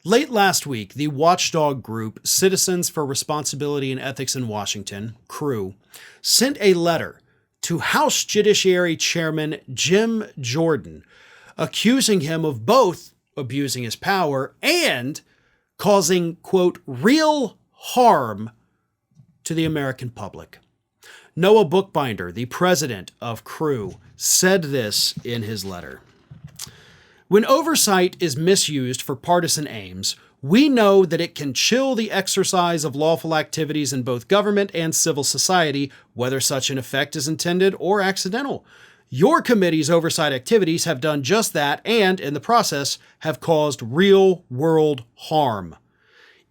Late last week, the watchdog group Citizens for Responsibility and Ethics in Washington, CREW, sent a letter to House Judiciary Chairman Jim Jordan, accusing him of both abusing his power and causing, quote, real harm to the American public. Noah Bookbinder, the president of CREW, said this in his letter. When oversight is misused for partisan aims, we know that it can chill the exercise of lawful activities in both government and civil society, whether such an effect is intended or accidental. Your committee's oversight activities have done just that and, in the process, have caused real-world harm.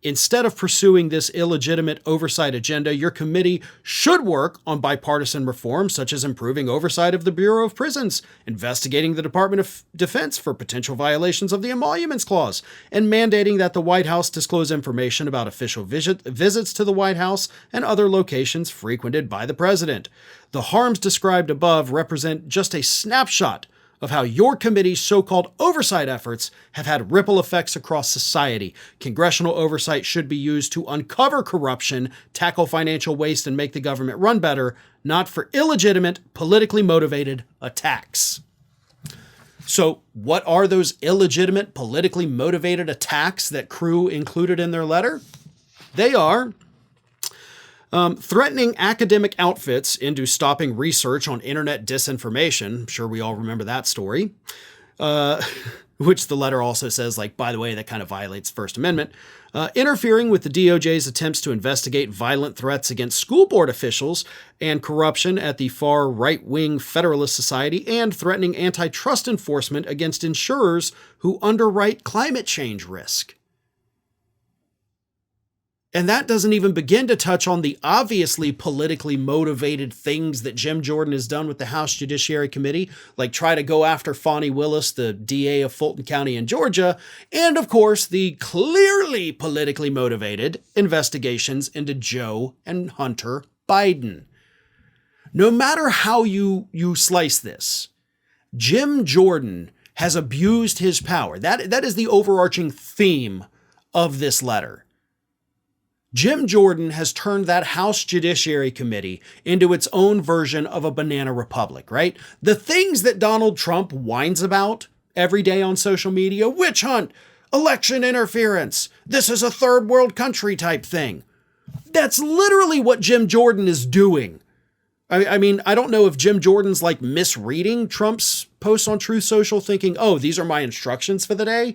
Instead of pursuing this illegitimate oversight agenda, your committee should work on bipartisan reforms such as improving oversight of the Bureau of Prisons, investigating the Department of Defense for potential violations of the Emoluments Clause, and mandating that the White House disclose information about official visits to the White House and other locations frequented by the president. The harms described above represent just a snapshot of how your committee's so-called oversight efforts have had ripple effects across society. Congressional oversight should be used to uncover corruption, tackle financial waste, and make the government run better, not for illegitimate, politically motivated attacks. So what are those illegitimate, politically motivated attacks that CREW included in their letter? They are threatening academic outfits into stopping research on internet disinformation. I'm sure we all remember that story, which the letter also says, like, by the way, that kind of violates First Amendment. Interfering with the DOJ's attempts to investigate violent threats against school board officials and corruption at the far right-wing Federalist Society, and threatening antitrust enforcement against insurers who underwrite climate change risk. And that doesn't even begin to touch on the obviously politically motivated things that Jim Jordan has done with the House Judiciary Committee, like try to go after Fani Willis, the DA of Fulton County in Georgia, and of course the clearly politically motivated investigations into Joe and Hunter Biden. No matter how you slice this, Jim Jordan has abused his power. That is the overarching theme of this letter. Jim Jordan has turned that House Judiciary Committee into its own version of a banana republic, right? The things that Donald Trump whines about every day on social media, witch hunt, election interference, this is a third world country type thing. That's literally what Jim Jordan is doing. I mean, I don't know if Jim Jordan's like misreading Trump's posts on Truth Social thinking, oh, these are my instructions for the day.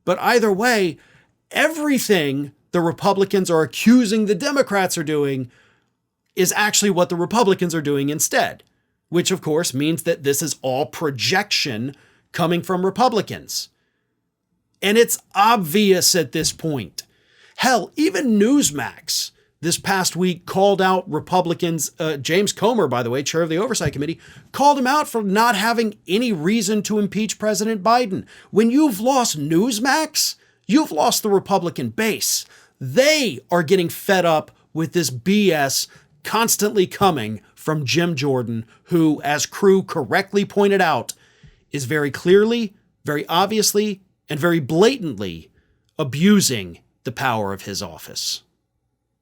But either way, everything the Republicans are accusing the Democrats are doing is actually what the Republicans are doing instead, which of course means that this is all projection coming from Republicans. And it's obvious at this point. Hell, even Newsmax this past week called out Republicans, James Comer, by the way, chair of the Oversight Committee, called him out for not having any reason to impeach President Biden. When you've lost Newsmax, you've lost the Republican base. They are getting fed up with this BS constantly coming from Jim Jordan, who, as CREW correctly pointed out, is very clearly, very obviously, and very blatantly abusing the power of his office.